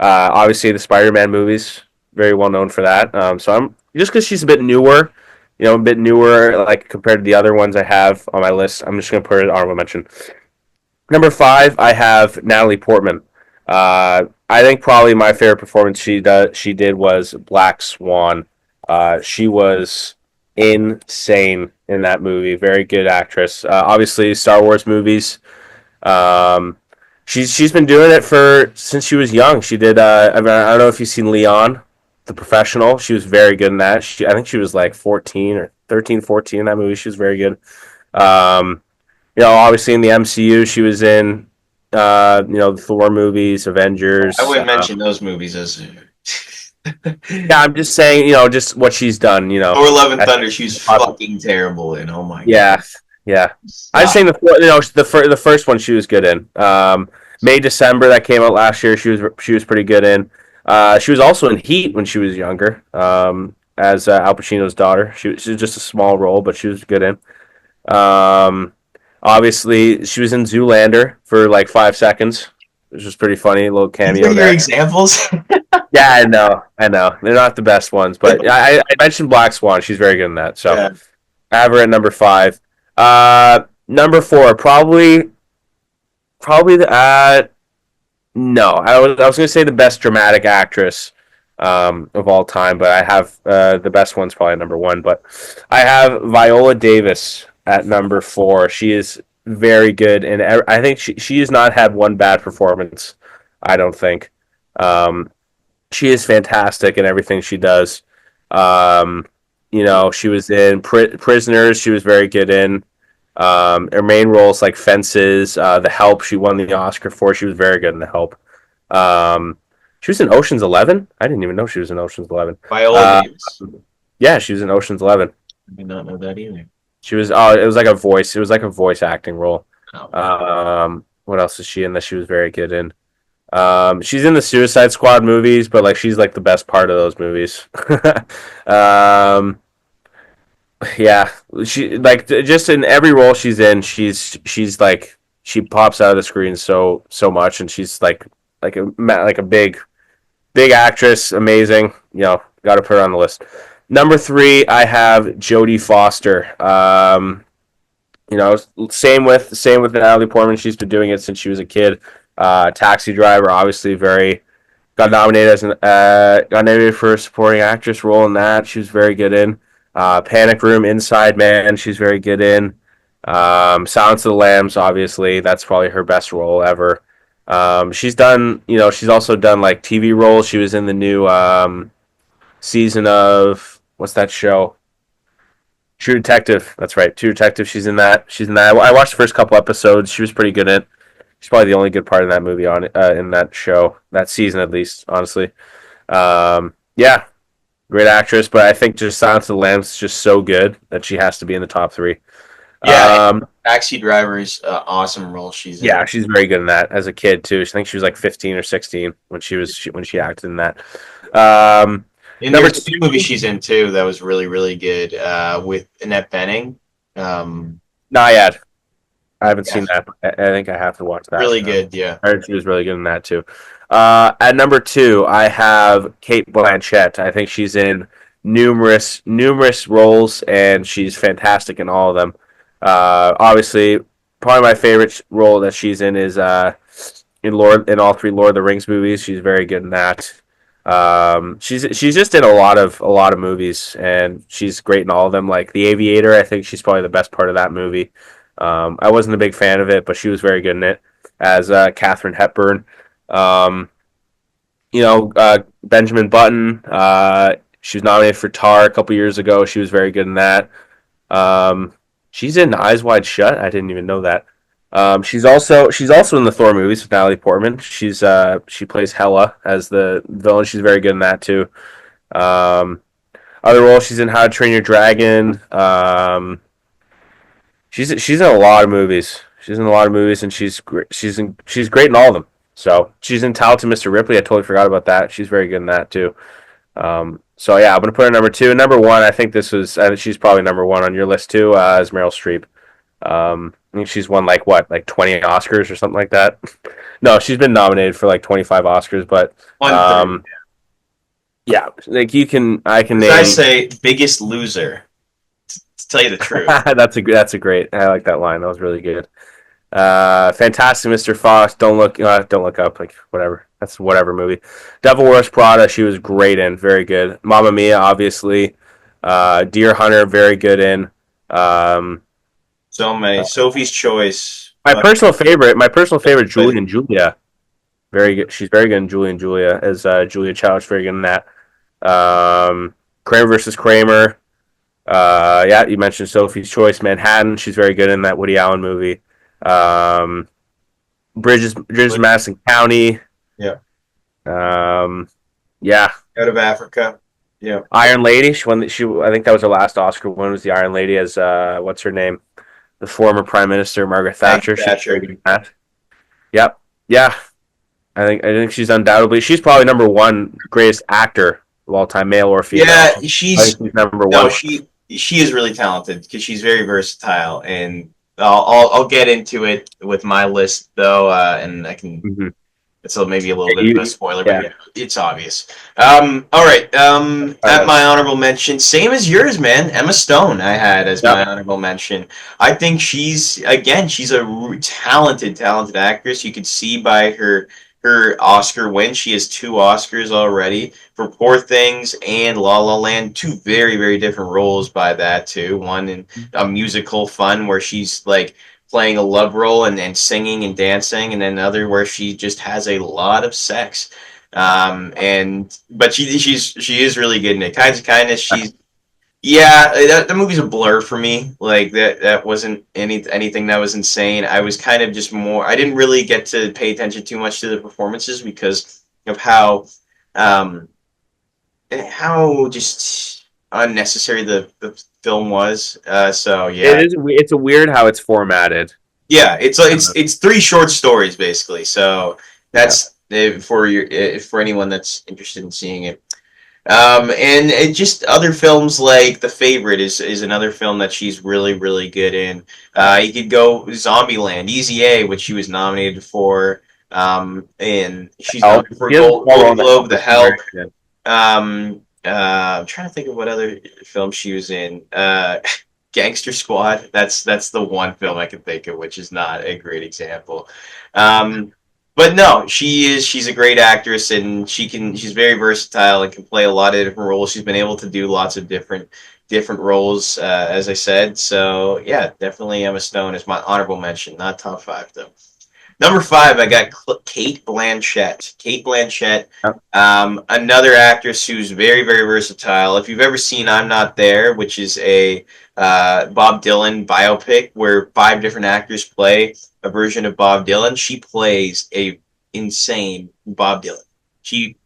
[SPEAKER 2] Obviously the Spider-Man movies, very well known for that. So I'm just because she's a bit newer, a bit newer like compared to the other ones I have on my list. I'm just gonna put it honorable mention. Number five, I have Natalie Portman. I think probably my favorite performance she did was Black Swan. She was insane in that movie. Very good actress. Obviously, Star Wars movies. Um, she's been doing it for since she was young. She did. I don't know if you've seen Leon, the professional. She was very good in that. I think she was like 14 or 13, 14 in that movie. She was very good. Um, obviously in the MCU, she was in. The Thor movies,
[SPEAKER 1] I
[SPEAKER 2] Avengers.
[SPEAKER 1] wouldn't mention those movies as
[SPEAKER 2] Yeah, I'm just saying, just what she's done.
[SPEAKER 1] Thor: Love and Thunder. She was fucking terrible in. Oh my god.
[SPEAKER 2] Yeah, yeah. I was
[SPEAKER 1] Stop.
[SPEAKER 2] saying the first one she was good in. May December that came out last year. She was pretty good in. She was also in Heat when she was younger. As Al Pacino's daughter. She was just a small role, but she was good in. Um, obviously she was in Zoolander for like 5 seconds, which was pretty funny. A little
[SPEAKER 1] These
[SPEAKER 2] cameo
[SPEAKER 1] are your
[SPEAKER 2] there.
[SPEAKER 1] examples.
[SPEAKER 2] Yeah, I know. They're not the best ones, but I mentioned Black Swan. She's very good in that. So
[SPEAKER 1] Yeah.
[SPEAKER 2] I have her at number five. Number four, probably the no. I was gonna say the best dramatic actress of all time, but I have the best one's probably number one. But I have Viola Davis at number four. She is very good, and I think she has not had one bad performance. I don't think. Um, she is fantastic in everything she does. Um, she was in Prisoners. She was very good in. Her main roles like Fences, The Help. She won the Oscar for. She was very good in The Help. Um, she was in Ocean's 11. I didn't even know she was in Ocean's 11.
[SPEAKER 1] Viola
[SPEAKER 2] Uh,
[SPEAKER 1] Davis.
[SPEAKER 2] yeah, she was in Ocean's 11.
[SPEAKER 1] I did not know that either.
[SPEAKER 2] She was. Oh, it was like a voice. It was like a voice acting role.
[SPEAKER 1] Oh.
[SPEAKER 2] What else is she in that she was very good in? She's in the Suicide Squad movies, but like she's like the best part of those movies. um, yeah, she like just in every role she's in, she's like she pops out of the screen so much, and she's like a big actress, amazing. Got to put her on the list. Number three, I have Jodie Foster. Same with Natalie Portman. She's been doing it since she was a kid. Taxi Driver, obviously very got nominated for a supporting actress role in that. She was very good in. Panic Room, Inside Man, she's very good in. Silence of the Lambs, obviously, that's probably her best role ever. She's also done like TV roles. She was in the new season of what's that show? True Detective. That's right, True Detective. She's in that. She's in that. I watched the first couple episodes. She was pretty good in it. She's probably the only good part in that movie in that show, that season at least. Honestly, yeah, great actress. But I think just Silence of the Lambs is just so good that she has to be in the top three.
[SPEAKER 1] Yeah, Taxi Driver is an awesome role she's in.
[SPEAKER 2] Yeah, she's very good in that as a kid too. I think she was like 15 or 16 when she acted in that.
[SPEAKER 1] And
[SPEAKER 2] Number
[SPEAKER 1] there's a
[SPEAKER 2] two,
[SPEAKER 1] movie she's in too that was really, really good with Annette Bening.
[SPEAKER 2] Naiad. I haven't
[SPEAKER 1] Yeah,
[SPEAKER 2] seen that. I think I have to watch that.
[SPEAKER 1] really good. Yeah.
[SPEAKER 2] I heard she was really good in that too. At number two, I have Kate Blanchett. I think she's in numerous roles, and she's fantastic in all of them. Obviously, probably my favorite role that she's in is in all three Lord of the Rings movies. She's very good in that. She's just in a lot of movies, and she's great in all of them. Like The Aviator, I think she's probably the best part of that movie. I wasn't a big fan of it, but she was very good in it as Katharine Hepburn. Um, Benjamin Button. She was nominated for Tar a couple years ago. She was very good in that. She's in Eyes Wide Shut. I didn't even know that. She's also in the Thor movies with Natalie Portman. She plays Hela as the villain. She's very good in that too. Um, Other roles, she's in How to Train Your Dragon. She's in a lot of movies. She's in a lot of movies, and she's great in all of them. So she's in Talented Mr. Ripley. I totally forgot about that. She's very good in that too. So yeah, I'm gonna put her number two. Number one, I think she's probably number one on your list too. Is Meryl Streep. I think she's won like 20 Oscars or something like that. No, she's been nominated for like 25 Oscars, but
[SPEAKER 1] One
[SPEAKER 2] yeah, like I can
[SPEAKER 1] third. I
[SPEAKER 2] name.
[SPEAKER 1] say biggest loser. To tell you the truth.
[SPEAKER 2] That's a great. I like that line. That was really good. Fantastic Mr. Fox. Don't look up. Like whatever. That's whatever movie. Devil Wears Prada. She was great in. Very good. Mamma Mia, obviously. Deer Hunter. Very good in.
[SPEAKER 1] So many. Sophie's Choice.
[SPEAKER 2] My personal favorite. Julie and Julia. Very good. She's very good in Julie and Julia as Julia Childs. Very good in that. Kramer versus Kramer. Yeah, you mentioned Sophie's Choice, Manhattan. She's very good in that Woody Allen movie. Bridges Madison County.
[SPEAKER 1] Yeah.
[SPEAKER 2] Yeah.
[SPEAKER 1] Out of Africa. Yeah.
[SPEAKER 2] Iron Lady. She won. I think that was her last Oscar win. Was the Iron Lady as what's her name? The former Prime Minister Margaret Thatcher. Yep. Yeah. I think she's undoubtedly. She's probably number one greatest actor of all time, male or female.
[SPEAKER 1] Yeah,
[SPEAKER 2] she's number one.
[SPEAKER 1] No, she is really talented because she's very versatile, and I'll get into it with my list though, and I can.
[SPEAKER 2] Mm-hmm.
[SPEAKER 1] It's maybe a little bit of a spoiler,
[SPEAKER 2] yeah.
[SPEAKER 1] but it's obvious. All right. At my honorable mention, same as yours, man. Emma Stone, I had as my honorable mention. I think she's a talented actress. You could see by her Oscar win. She has 2 Oscars already for Poor Things and La La Land. 2 very, very different roles by that too. One in a musical Fun where she's like playing a love role and singing and dancing, and then another where she just has a lot of sex. But she is really good in it. Kinds of Kindness. The movie's a blur for me. Like that wasn't anything that was insane. I was kind of just more. I didn't really get to pay attention too much to the performances because of how just unnecessary the film was. So yeah,
[SPEAKER 2] It's a weird how it's formatted.
[SPEAKER 1] Yeah, it's 3 short stories basically. So that's for anyone that's interested in seeing it. And it just other films like The Favorite is another film that she's really, really good in. You could go Zombieland, Easy A, which she was nominated for. And she's nominated for Golden Globe, The Help. I'm trying to think of what other film she was in. Gangster Squad. That's the one film I can think of, which is not a great example. But no, she's a great actress, and she's very versatile and can play a lot of different roles. She's been able to do lots of different roles, as I said. So yeah, definitely Emma Stone is my honorable mention, not top 5 though. Number 5, I got Cate Blanchett. Cate Blanchett, another actress who's very, very versatile. If you've ever seen I'm Not There, which is a Bob Dylan biopic where 5 different actors play a version of Bob Dylan, she plays a insane Bob Dylan. She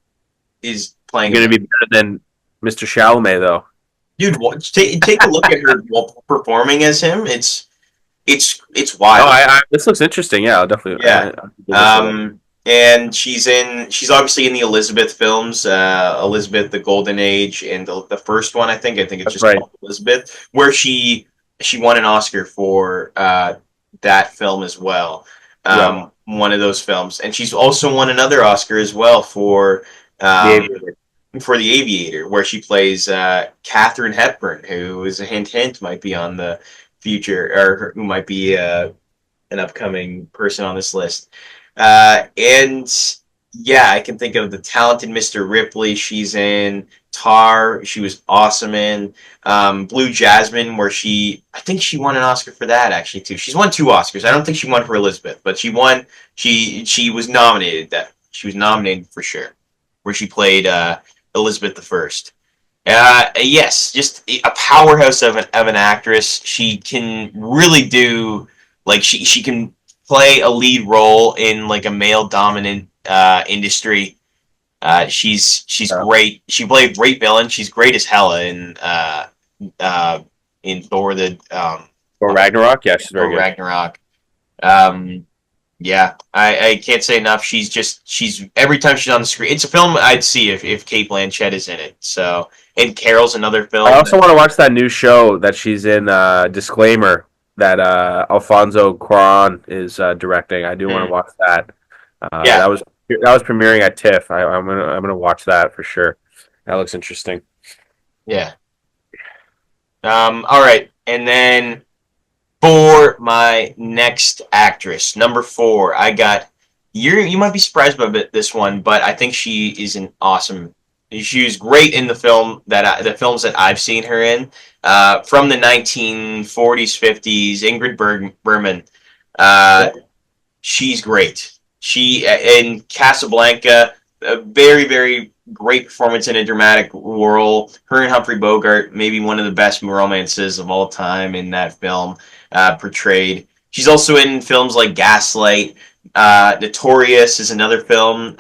[SPEAKER 1] is playing.
[SPEAKER 2] Going to be better than Mr. Chalamet, though.
[SPEAKER 1] Dude, take a look at her performing as him. It's wild.
[SPEAKER 2] This looks interesting. Yeah, I'll definitely.
[SPEAKER 1] Yeah. and she's obviously in the Elizabeth films, Elizabeth the Golden Age, and the first one I think it's
[SPEAKER 2] That's
[SPEAKER 1] just
[SPEAKER 2] right.
[SPEAKER 1] called Elizabeth, where she won an Oscar for that film as well.
[SPEAKER 2] Yeah.
[SPEAKER 1] One of those films, and she's also won another Oscar as well
[SPEAKER 2] The
[SPEAKER 1] um,
[SPEAKER 2] Aviator.
[SPEAKER 1] for The Aviator, where she plays Katharine Hepburn, who is a hint might be on the future, or who might be an upcoming person on this list. And yeah, I can think of The Talented Mr. Ripley. She's in Tar. She was awesome in Blue Jasmine, where I think she won an Oscar for that actually too. She's won 2 Oscars. I don't think she won for Elizabeth, but she won. She was nominated. That she was nominated for sure, where she played Elizabeth the First. Yes, just a powerhouse of an actress. She can really do like she can play a lead role in like a male dominant industry. She's
[SPEAKER 2] Yeah.
[SPEAKER 1] great. She played a great villain. She's great as Hela uh, in Thor the
[SPEAKER 2] Or Ragnarok. Yeah, she's very
[SPEAKER 1] Thor
[SPEAKER 2] good.
[SPEAKER 1] Ragnarok. Um, yeah, I can't say enough. She's every time she's on the screen. It's a film I'd see if Kate Blanchett is in it. So and Carol's another
[SPEAKER 2] I
[SPEAKER 1] film.
[SPEAKER 2] also want to watch that new show that she's in. Disclaimer that Alfonso Cuarón is directing. I do want to
[SPEAKER 1] Mm,
[SPEAKER 2] watch that.
[SPEAKER 1] yeah,
[SPEAKER 2] That was premiering at TIFF. I'm gonna watch that for sure. That looks interesting.
[SPEAKER 1] yeah. All right, and then for my next actress, number 4, I got you might be surprised by this one, but I think she is an awesome. She was great in the films that I've seen her in, from the 1940s, 50s. Bergman, uh, she's great. She in Casablanca, a very very great performance in a dramatic role. Her and Humphrey Bogart, maybe one of the best romances of all time in that film, portrayed. She's also in films like Gaslight. Notorious is another film,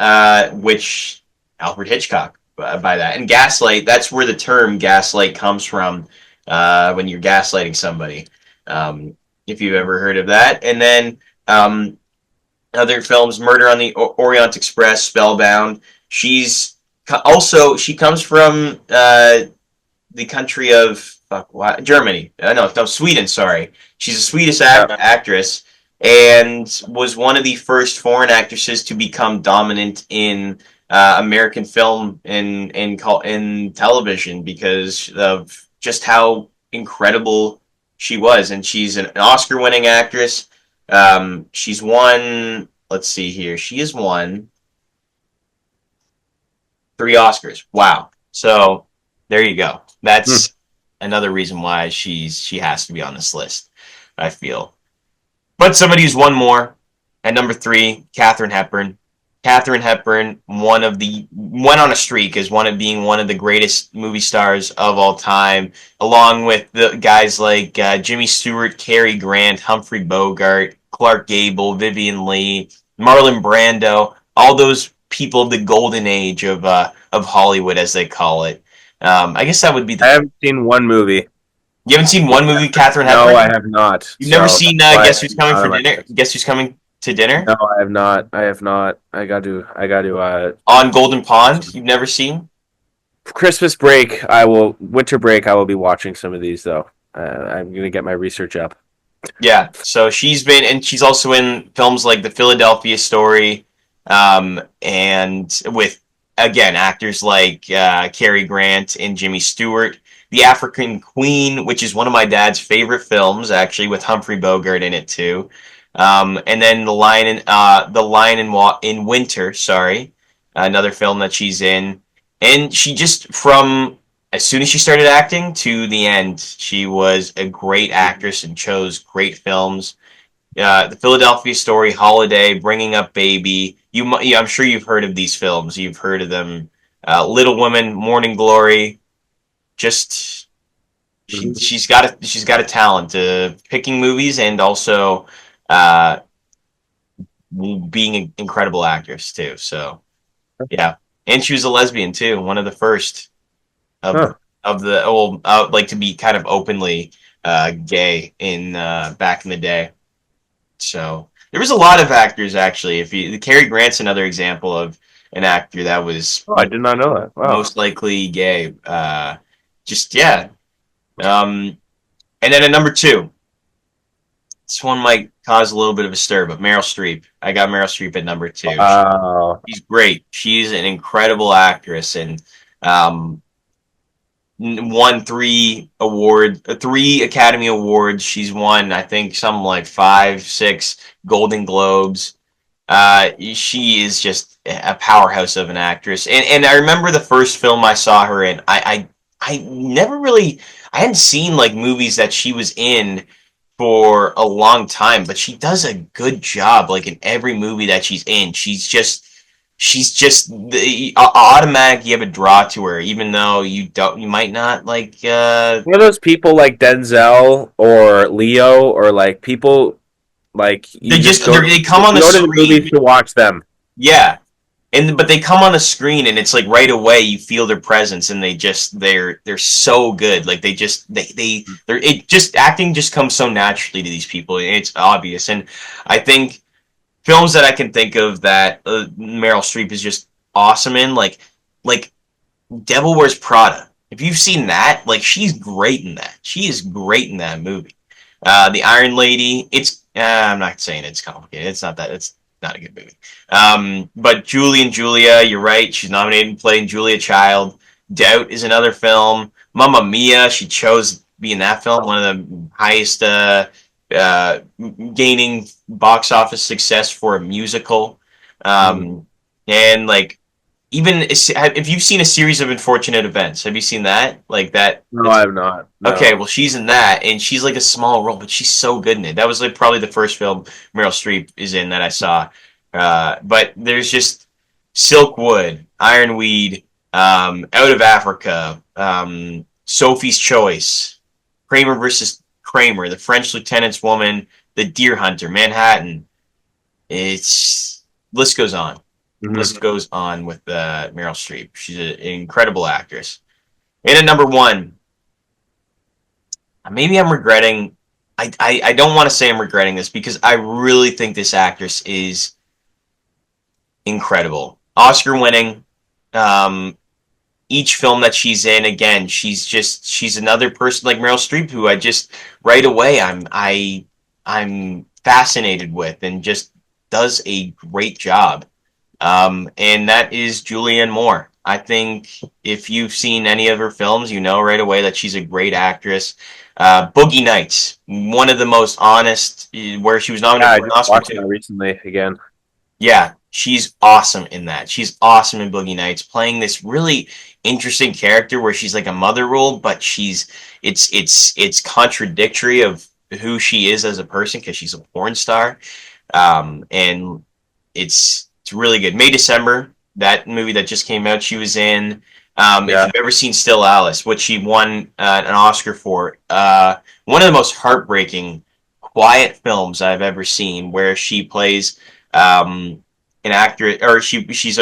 [SPEAKER 1] which Alfred Hitchcock by that. And Gaslight, that's where the term gaslight comes from, when you're gaslighting somebody. If you've ever heard of that. And then other films, Murder on the Orient Express, Spellbound. She comes from the country of Germany. No, Sweden. Sorry, she's a Swedish
[SPEAKER 2] Yeah.
[SPEAKER 1] actress and was one of the first foreign actresses to become dominant in American film and in television because of just how incredible she was. And she's an Oscar-winning actress. She's won. Let's see here. She has won 3 Oscars. Wow. So there you go.
[SPEAKER 2] Hmm.
[SPEAKER 1] That's another reason why she has to be on this list, I feel. But somebody who's won more at number 3, Katharine Hepburn. Katharine Hepburn, went on a streak as one of the greatest movie stars of all time, along with the guys like Jimmy Stewart, Cary Grant, Humphrey Bogart, Clark Gable, Vivian Leigh, Marlon Brando, all those people of the golden age of Hollywood, as they call it. I guess that would be
[SPEAKER 2] I
[SPEAKER 1] the.
[SPEAKER 2] haven't seen one movie.
[SPEAKER 1] You haven't seen one movie, Katharine
[SPEAKER 2] No,
[SPEAKER 1] Hepburn?
[SPEAKER 2] I have not.
[SPEAKER 1] You've never
[SPEAKER 2] So
[SPEAKER 1] seen
[SPEAKER 2] that's why
[SPEAKER 1] Guess
[SPEAKER 2] it's
[SPEAKER 1] Who's Coming
[SPEAKER 2] not
[SPEAKER 1] for
[SPEAKER 2] on my
[SPEAKER 1] Dinner?
[SPEAKER 2] list.
[SPEAKER 1] Guess Who's Coming to Dinner
[SPEAKER 2] No, I have not. I have not. I got to.
[SPEAKER 1] on Golden Pond? You've never seen?
[SPEAKER 2] Christmas break. I will. Winter break. I will be watching some of these though. I'm gonna get my research up.
[SPEAKER 1] Yeah. So she's also in films like The Philadelphia Story, and with again actors like Cary Grant and Jimmy Stewart. The African Queen, which is one of my dad's favorite films, actually, with Humphrey Bogart in it too. And then in Winter, sorry, another film that she's in, and she just from as soon as she started acting to the end, she was a great actress and chose great films. The Philadelphia Story, Holiday, Bringing Up Baby. Yeah, I'm sure you've heard of these films. You've heard of them. Little Women, Morning Glory. Just
[SPEAKER 2] Mhm.
[SPEAKER 1] she's got a talent picking movies and also uh, being an incredible actress too. So yeah, and she was a lesbian too. One of the first of
[SPEAKER 2] Huh.
[SPEAKER 1] like to be kind of openly gay in back in the day. So there was a lot of actors actually. If you Cary Grant's another example of an actor that was
[SPEAKER 2] Oh, I did not know that. Wow.
[SPEAKER 1] most likely gay. Just yeah. And then at number two, this one might cause a little bit of a stir, but Meryl Streep. I got Meryl Streep at number two.
[SPEAKER 2] Wow.
[SPEAKER 1] She's great. She's an incredible actress, and um, won three Academy Awards. She's won, I think, something like 5, 6 Golden Globes. She is just a powerhouse of an actress. And I remember the first film I saw her in. I never really I hadn't seen like movies that she was in for a long time, but she does a good job like in every movie that she's in. She's just the automatic. You have a draw to her, even though you might not like.
[SPEAKER 2] One of those people like Denzel or Leo or like people like
[SPEAKER 1] They
[SPEAKER 2] you just
[SPEAKER 1] they come on the
[SPEAKER 2] go to the
[SPEAKER 1] screen.
[SPEAKER 2] movies to watch them.
[SPEAKER 1] Yeah, but they come on the screen and it's like right away you feel their presence and they're so good. Like they're it just acting just comes so naturally to these people. And it's obvious, and I think films that I can think of that Meryl Streep is just awesome in, like Devil Wears Prada. If you've seen that, like she's great in that. She is great in that movie. The Iron Lady. I'm not saying it's complicated. It's not that. It's not a good movie. But Julie and Julia, you're right. She's nominated for playing Julia Child. Doubt is another film. Mamma Mia. She chose to be in that film. One of the highest uh, gaining box office success for a musical. And like even if you've seen a series of unfortunate events, have you seen that? Like that?
[SPEAKER 2] No, I have not. No.
[SPEAKER 1] Okay, well, she's in that, and she's like a small role, but she's so good in it. That was like probably the first film Meryl Streep is in that I saw. But there's just Silkwood, Ironweed, Out of Africa, Sophie's Choice, Kramer versus Kramer, The French Lieutenant's Woman, The Deer Hunter, Manhattan. It's list goes on. List goes on with Meryl Streep. She's an incredible actress. And at number one, maybe I'm regretting. I don't want to say I'm regretting this because I really think this actress is incredible. Oscar winning. Each film that she's in, again, she's another person like Meryl Streep who I just right away I'm fascinated with and just does a great job. And that is Julianne Moore. I think if you've seen any of her films, you know right away that she's a great actress. Boogie Nights, one of the most honest, where she was
[SPEAKER 2] Yeah, I
[SPEAKER 1] nominated for an
[SPEAKER 2] just
[SPEAKER 1] Oscar
[SPEAKER 2] watched
[SPEAKER 1] too.
[SPEAKER 2] that recently again.
[SPEAKER 1] Yeah, she's awesome in that. She's awesome in Boogie Nights, playing this really interesting character where she's like a mother role, but it's contradictory of who she is as a person because she's a porn star. And it's really good. May December, that movie that just came out, she was in. If
[SPEAKER 2] Yeah.
[SPEAKER 1] you've ever seen Still Alice, which she won an Oscar for, one of the most heartbreaking, quiet films I've ever seen, where she plays an actor, or she's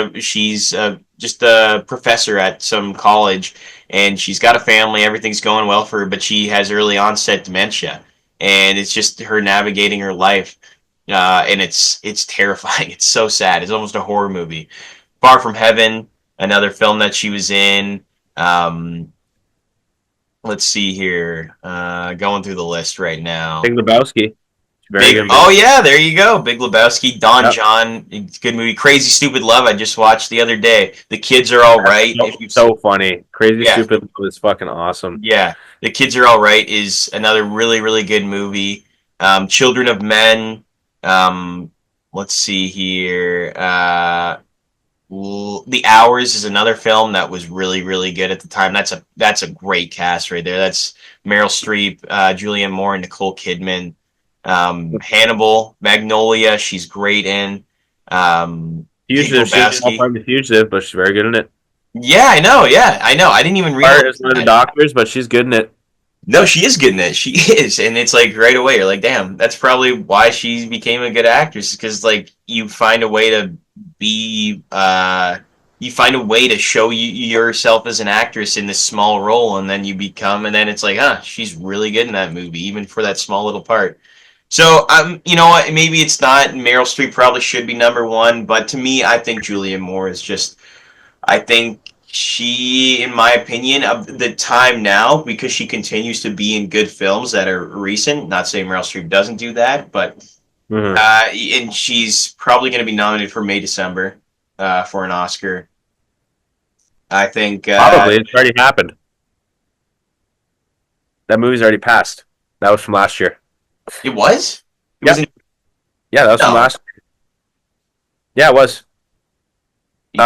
[SPEAKER 1] just a professor at some college, and she's got a family, everything's going well for her, but she has early onset dementia, and it's just her navigating her life, and it's terrifying. It's so sad. It's almost a horror movie. Far From Heaven, another film that she was in. Um, let's see here. Going through the list right now.
[SPEAKER 2] Big Lebowski. Very
[SPEAKER 1] Big.
[SPEAKER 2] good.
[SPEAKER 1] Oh yeah, there you go. Big Lebowski. Don
[SPEAKER 2] Yep.
[SPEAKER 1] John. Good movie. Crazy Stupid Love. I just watched the other day. The Kids Are All Right.
[SPEAKER 2] So,
[SPEAKER 1] If you've
[SPEAKER 2] so funny. Crazy
[SPEAKER 1] yeah,
[SPEAKER 2] Stupid Love is fucking awesome.
[SPEAKER 1] yeah. The Kids Are All Right is another really really good movie. Children of Men. Um, let's see here. The Hours is another film that was really really good at the time. That's a great cast right there. That's Meryl Streep, Julianne Moore, and Nicole Kidman. Hannibal, Magnolia, she's great in. Big
[SPEAKER 2] Fugitive. She's not
[SPEAKER 1] Lebowski.
[SPEAKER 2] part of the Fugitive, but she's very good in it.
[SPEAKER 1] Yeah, I know. Yeah, I know. I didn't even realize
[SPEAKER 2] Part is one of the
[SPEAKER 1] that.
[SPEAKER 2] doctors, but she's good in it.
[SPEAKER 1] No, she is good in it. She is, and it's like right away you're like, damn, that's probably why she became a good actress because like you find a way to be, you find a way to show yourself as an actress in this small role, and then you become, and then it's like, huh, she's really good in that movie, even for that small little part. So you know what? Maybe it's not. Meryl Streep probably should be number one, but to me, I think Julianne Moore is just. I think she, in my opinion, of the time now, because she continues to be in good films that are recent. Not saying Meryl Streep doesn't do that, but
[SPEAKER 2] Mhm.
[SPEAKER 1] and she's probably going to be nominated for May December for an Oscar. I think
[SPEAKER 2] Probably it's already happened. That movie's already passed. That was from last year.
[SPEAKER 1] it was. It
[SPEAKER 2] Yep.
[SPEAKER 1] wasn't.
[SPEAKER 2] Yeah, that was from
[SPEAKER 1] No,
[SPEAKER 2] last. Yeah, it was.
[SPEAKER 1] you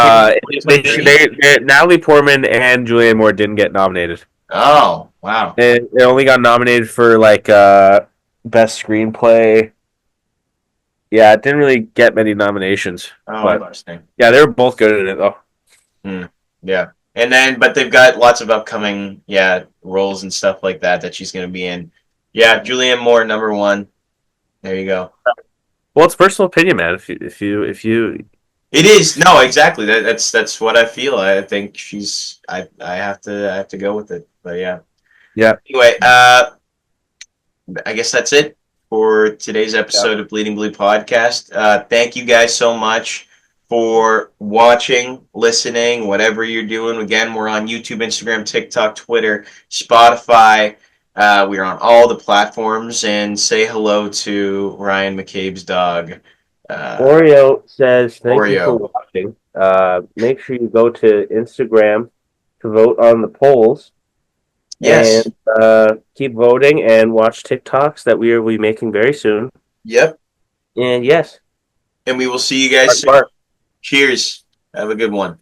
[SPEAKER 1] kidding me?
[SPEAKER 2] Natalie Portman and Julianne Moore didn't get nominated.
[SPEAKER 1] Oh wow.
[SPEAKER 2] They only got nominated for like best screenplay. Yeah, it didn't really get many nominations,
[SPEAKER 1] Oh,
[SPEAKER 2] but
[SPEAKER 1] interesting.
[SPEAKER 2] yeah, they were both good in it though.
[SPEAKER 1] Yeah. And then, but they've got lots of upcoming, roles and stuff like that that she's going to be in. Yeah, Julianne Moore, number one. There you go.
[SPEAKER 2] Well, it's personal opinion, man. If you
[SPEAKER 1] It is. No, exactly. That's what I feel. I think she's. I have to go with it. But yeah.
[SPEAKER 2] yeah.
[SPEAKER 1] Anyway, I guess that's it for today's
[SPEAKER 2] Yeah.
[SPEAKER 1] episode of Bleeding Blue Podcast. Thank you guys so much for watching, listening, whatever you're doing. Again, we're on YouTube, Instagram, TikTok, Twitter, Spotify. We're on all the platforms. And say hello to Ryan McCabe's dog,
[SPEAKER 2] Oreo says thank you for
[SPEAKER 1] Oreo.
[SPEAKER 2] watching. Make sure you go to Instagram to vote on the polls
[SPEAKER 1] Yes.
[SPEAKER 2] and keep voting and watch TikToks that we will be making very soon.
[SPEAKER 1] Yep.
[SPEAKER 2] And yes,
[SPEAKER 1] And we will see you guys soon. Cheers. Have a good one.